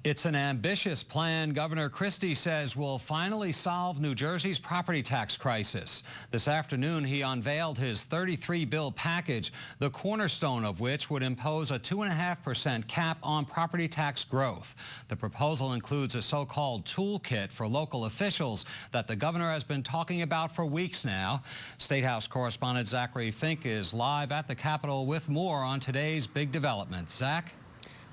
It's an ambitious plan Governor Christie says will finally solve New Jersey's property tax crisis. This afternoon, he unveiled his 33-bill package, the cornerstone of which would impose a 2.5% cap on property tax growth. The proposal includes a so-called toolkit for local officials that the governor has been talking about for weeks now. State House correspondent Zachary Fink is live at the Capitol with more on today's big development. Zach?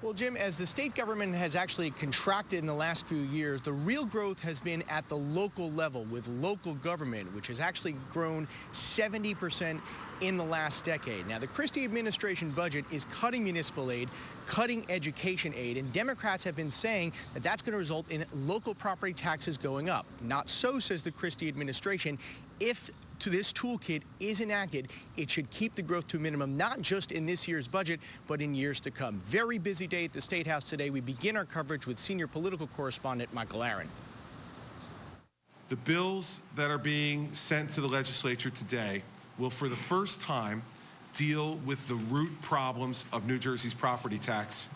Well, Jim, as the state government has actually contracted in the last few years, the real growth has been at the local level with local government, which has actually grown 70% in the last decade. Now, the Christie administration budget is cutting municipal aid, cutting education aid, and Democrats have been saying that that's going to result in local property taxes going up. Not so, says the Christie administration. If this toolkit is enacted, it should keep the growth to a minimum, not just in this year's budget, but in years to come. Very busy day at the State House today. We begin our coverage with senior political correspondent Michael Aaron. The bills that are being sent to the legislature today will, for the first time, deal with the root problems of New Jersey's property tax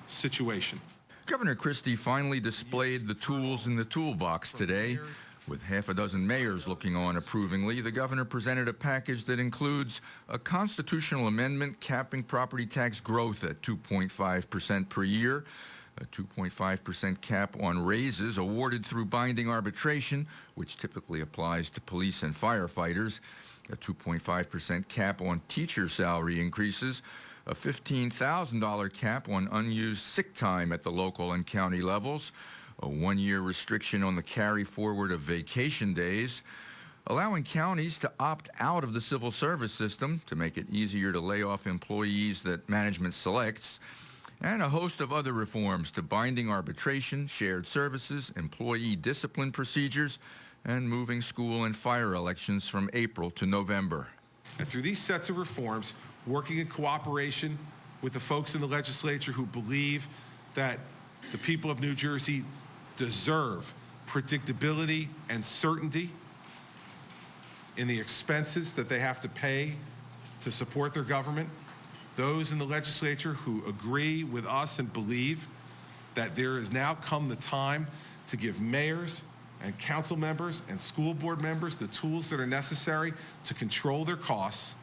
situation. Governor Christie finally displayed the tools in the toolbox today. With half a dozen mayors looking on approvingly, the governor presented a package that includes a constitutional amendment capping property tax growth at 2.5% per year, a 2.5% cap on raises awarded through binding arbitration, which typically applies to police and firefighters, a 2.5% cap on teacher salary increases, a $15,000 cap on unused sick time at the local and county levels, a one-year restriction on the carry forward of vacation days, allowing counties to opt out of the civil service system to make it easier to lay off employees that management selects, and a host of other reforms to binding arbitration, shared services, employee discipline procedures, and moving school and fire elections from April to November. And through these sets of reforms, working in cooperation with the folks in the legislature who believe that the people of New Jersey deserve predictability and certainty in the expenses that they have to pay to support their government, those in the legislature who agree with us and believe that there has now come the time to give mayors and council members and school board members the tools that are necessary to control their costs,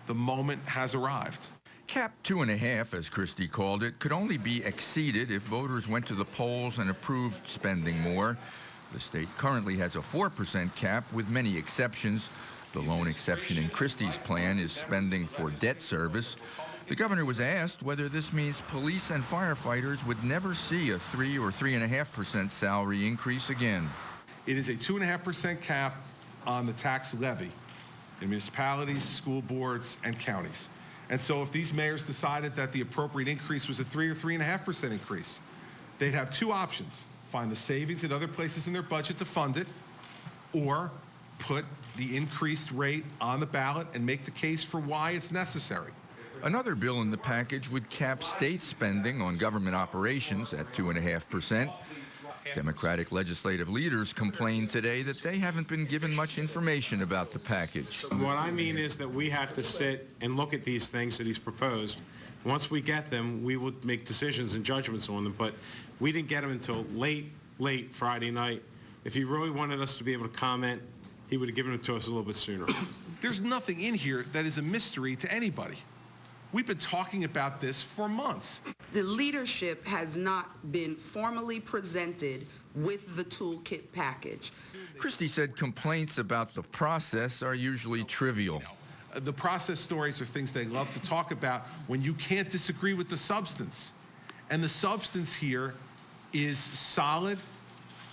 the moment has arrived. Cap 2.5, as Christie called it, could only be exceeded if voters went to the polls and approved spending more. The state currently has a 4% cap with many exceptions. The lone exception in Christie's plan is spending for debt service. The governor was asked whether this means police and firefighters would never see a 3 or 3.5% salary increase again. It is a 2.5% cap on the tax levy in municipalities, school boards, and counties. And so if these mayors decided that the appropriate increase was a 3 or 3.5% increase, they'd have two options: find the savings in other places in their budget to fund it, or put the increased rate on the ballot and make the case for why it's necessary. Another bill in the package would cap state spending on government operations at 2.5%. Democratic legislative leaders complained today that they haven't been given much information about the package. What I mean is that we have to sit and look at these things that he's proposed. Once we get them, we will make decisions and judgments on them, but we didn't get them until late Friday night. If he really wanted us to be able to comment, he would have given them to us a little bit sooner. There's nothing in here that is a mystery to anybody. We've been talking about this for months. The leadership has not been formally presented with the toolkit package. Christie said complaints about the process are usually trivial. The process stories are things they love to talk about when you can't disagree with the substance. And the substance here is solid,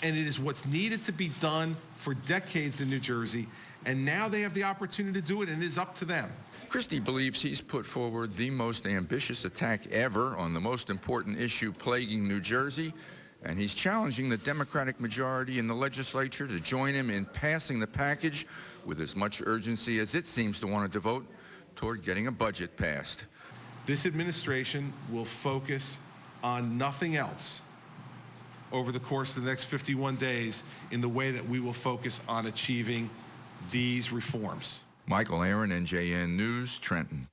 and it is what's needed to be done for decades in New Jersey. And now they have the opportunity to do it, and it is up to them. Christie believes he's put forward the most ambitious attack ever on the most important issue plaguing New Jersey, and he's challenging the Democratic majority in the legislature to join him in passing the package with as much urgency as it seems to want to devote toward getting a budget passed. This administration will focus on nothing else over the course of the next 51 days in the way that we will focus on achieving these reforms. Michael Aaron, NJN News, Trenton.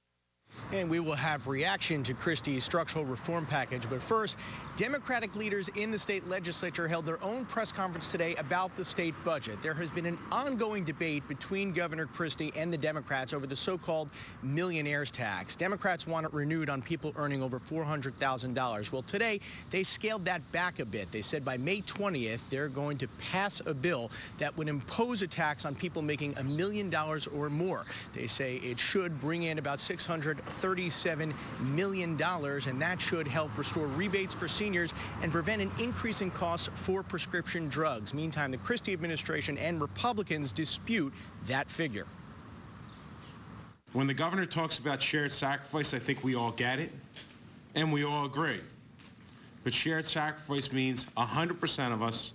And we will have reaction to Christie's structural reform package. But first, Democratic leaders in the state legislature held their own press conference today about the state budget. There has been an ongoing debate between Governor Christie and the Democrats over the so-called millionaires tax. Democrats want it renewed on people earning over $400,000. Well, today they scaled that back a bit. They said by May 20th, they're going to pass a bill that would impose a tax on people making $1 million or more. They say it should bring in about $637 million, and that should help restore rebates for seniors and prevent an increase in costs for prescription drugs. Meantime, the Christie administration and Republicans dispute that figure. When the governor talks about shared sacrifice, I think we all get it, and we all agree. But shared sacrifice means 100% of us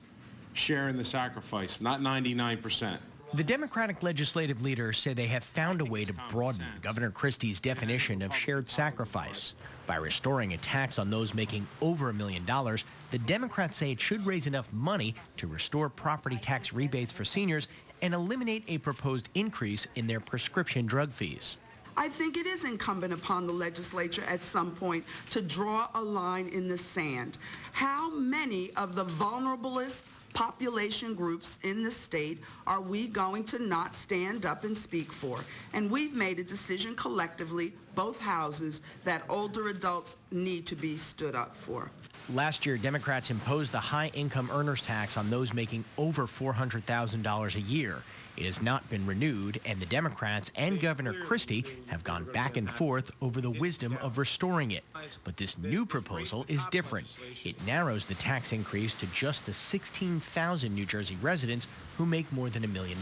share in the sacrifice, not 99%. The Democratic legislative leaders say they have found a way to broaden Governor Christie's definition of shared sacrifice. By restoring a tax on those making over $1 million, the Democrats say it should raise enough money to restore property tax rebates for seniors and eliminate a proposed increase in their prescription drug fees. I think it is incumbent upon the legislature at some point to draw a line in the sand. How many of the vulnerablest population groups in the state are we going to not stand up and speak for? And we've made a decision collectively, both houses, that older adults need to be stood up for. Last year, Democrats imposed the high-income earners tax on those making over $400,000 a year. It has not been renewed, and the Democrats and Governor Christie have gone back and forth over the wisdom of restoring it. But this new proposal is different. It narrows the tax increase to just the 16,000 New Jersey residents who make more than $1 million.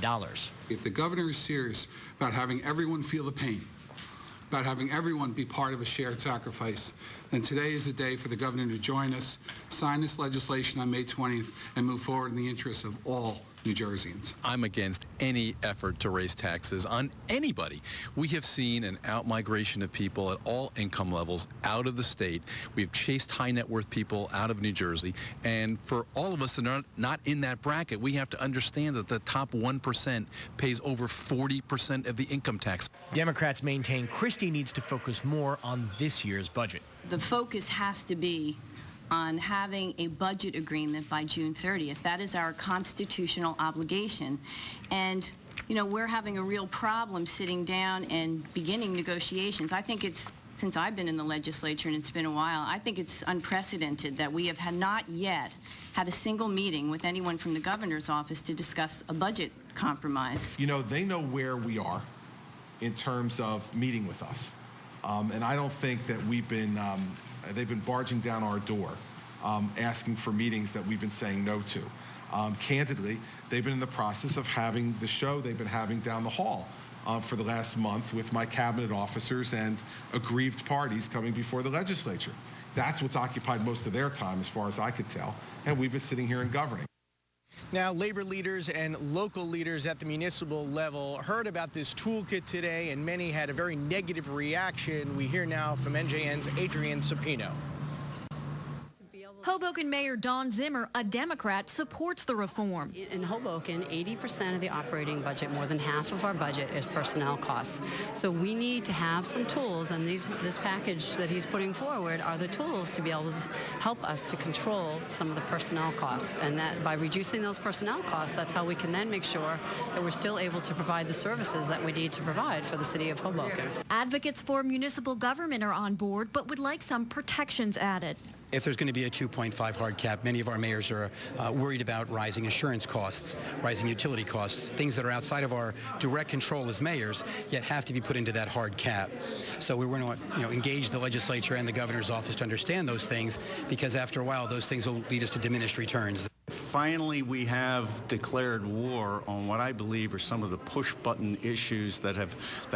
If the governor is serious about having everyone feel the pain, about having everyone be part of a shared sacrifice, then today is the day for the governor to join us, sign this legislation on May 20th, and move forward in the interests of all New Jerseyans. I'm against any effort to raise taxes on anybody. We have seen an out-migration of people at all income levels out of the state. We've chased high net worth people out of New Jersey. And for all of us that are not in that bracket, we have to understand that the top 1% pays over 40% of the income tax. Democrats maintain Christie needs to focus more on this year's budget. The focus has to be on having a budget agreement by June 30th. That is our constitutional obligation. And, you know, we're having a real problem sitting down and beginning negotiations. I think it's, since I've been in the legislature, and it's been a while, I think it's unprecedented that we have not yet had a single meeting with anyone from the governor's office to discuss a budget compromise. You know, they know where we are in terms of meeting with us. And I don't think that they've been barging down our door asking for meetings that we've been saying no to. Candidly, they've been in the process of having the show they've been having down the hall for the last month with my cabinet officers and aggrieved parties coming before the legislature. That's what's occupied most of their time, as far as I could tell, and we've been sitting here and governing. Now, labor leaders and local leaders at the municipal level heard about this toolkit today, and many had a very negative reaction. We hear now from NJN's Adrian Sapino. Hoboken Mayor Dawn Zimmer, a Democrat, supports the reform. In Hoboken, 80% of the operating budget, more than half of our budget, is personnel costs. So we need to have some tools, and this package that he's putting forward are the tools to be able to help us to control some of the personnel costs. And that by reducing those personnel costs, that's how we can then make sure that we're still able to provide the services that we need to provide for the city of Hoboken. Advocates for municipal government are on board, but would like some protections added. If there's going to be a 2.5 hard cap, many of our mayors are worried about rising insurance costs, rising utility costs, things that are outside of our direct control as mayors, yet have to be put into that hard cap. So we want to engage the legislature and the governor's office to understand those things, because after a while, those things will lead us to diminished returns. Finally, we have declared war on what I believe are some of the push-button issues that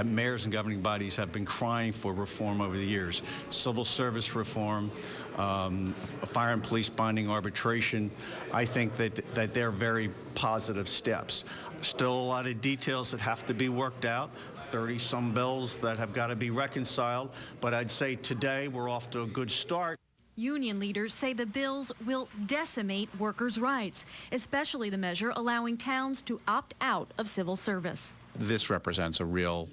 mayors and governing bodies have been crying for reform over the years. Civil service reform, fire and police binding arbitration. I think that they're very positive steps. Still a lot of details that have to be worked out, 30-some bills that have got to be reconciled, but I'd say today we're off to a good start. Union leaders say the bills will decimate workers' rights, especially the measure allowing towns to opt out of civil service. This represents a real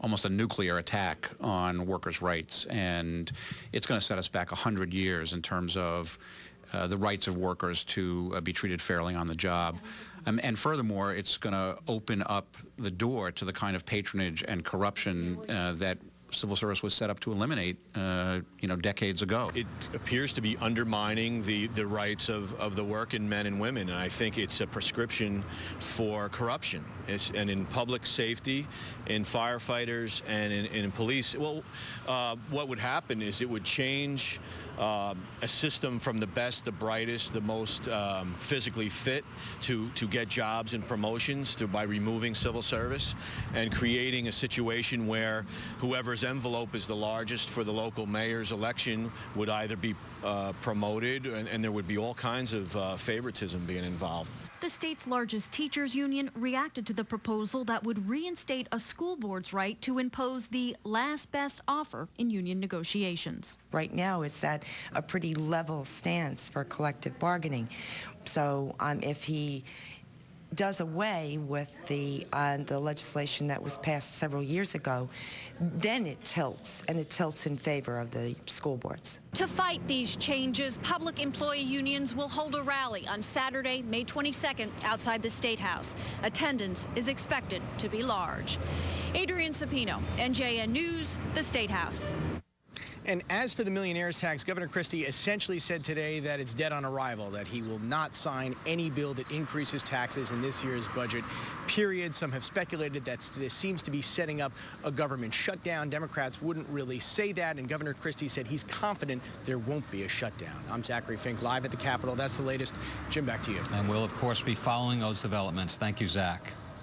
almost a nuclear attack on workers' rights, and it's going to set us back 100 years in terms of the rights of workers to be treated fairly on the job. And furthermore, it's going to open up the door to the kind of patronage and corruption that civil service was set up to eliminate, decades ago. It appears to be undermining the rights of the working men and women, and I think it's a prescription for corruption. And in public safety, in firefighters, and in police, well, what would happen is it would change a system from the best, the brightest, the most physically fit to get jobs and promotions by removing civil service and creating a situation where whoever's envelope is the largest for the local mayor's election would either be promoted, and there would be all kinds of favoritism being involved. The state's largest teachers union reacted to the proposal that would reinstate a school board's right to impose the last best offer in union negotiations. Right now, it's at a pretty level stance for collective bargaining. So if he does away with the legislation that was passed several years ago, then it tilts, and it tilts in favor of the school boards. To fight these changes, public employee unions will hold a rally on Saturday, May 22nd, outside the State House. Attendance is expected to be large. Adrienne Sapino, NJN News, the State House. And as for the millionaire's tax, Governor Christie essentially said today that it's dead on arrival, that he will not sign any bill that increases taxes in this year's budget, period. Some have speculated that this seems to be setting up a government shutdown. Democrats wouldn't really say that, and Governor Christie said he's confident there won't be a shutdown. I'm Zachary Fink, live at the Capitol. That's the latest. Jim, back to you. And we'll, of course, be following those developments. Thank you, Zach.